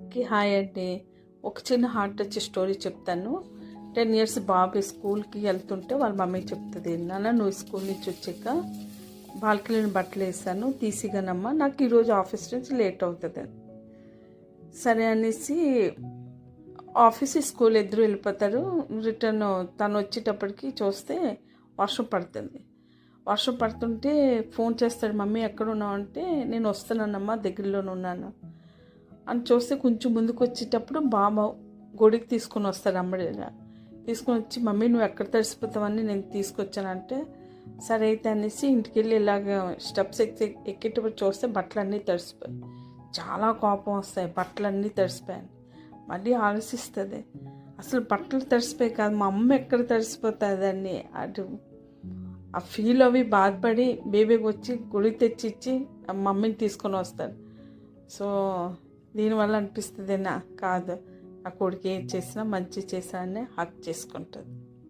అందరికీ హాయ్ అండి. ఒక చిన్న హార్ట్ టచ్ స్టోరీ చెప్తాను. 10 years బాబు స్కూల్కి వెళ్తుంటే వాళ్ళ మమ్మీ చెప్తుంది, నాన్న నువ్వు స్కూల్ నుంచి వచ్చాక బాల్కనీని బట్టలు వేసాను తీసిగానమ్మా, నాకు ఈరోజు ఆఫీస్ నుంచి లేట్ అవుతుంది. సరే అనేసి ఆఫీస్ స్కూల్ ఎదురు వెళ్ళిపోతారు. రిటర్న్ తను వచ్చేటప్పటికి చూస్తే వర్షం పడుతుంది. వర్షం పడుతుంటే ఫోన్ చేస్తాడు, మమ్మీ ఎక్కడ ఉన్నావు అంటే, నేను వస్తున్నానమ్మా దగ్గరలోనే ఉన్నాను అని. చూస్తే కొంచెం ముందుకు వచ్చేటప్పుడు బాబు గుడికి తీసుకొని వస్తాడు. అమ్మడిగా తీసుకొని వచ్చి, మమ్మీ నువ్వు ఎక్కడ తడిసిపోతావని నేను తీసుకొచ్చానంటే, సరే అయితే అనేసి ఇంటికి వెళ్ళి ఇలాగ స్టెప్స్ ఎక్కేటప్పుడు చూస్తే బట్టలన్నీ తడిసిపోయాయి. చాలా కోపం వస్తాయి, బట్టలన్నీ తడిసిపోయాను. మళ్ళీ ఆలోచిస్తుంది, అసలు బట్టలు తడిసిపోయి కాదు మా అమ్మ ఎక్కడ తడిసిపోతుందని. అటు ఆ ఫీల్ అవి బాధపడి బేబీకి వచ్చి గుడి తెచ్చిచ్చి మమ్మీని తీసుకొని వస్తాడు. సో దీనివల్ల అనిపిస్తుంది, నా కాదు నా కొడుకు ఏం చేసినా మంచి చేశానని హక్ చేసుకుంటుంది.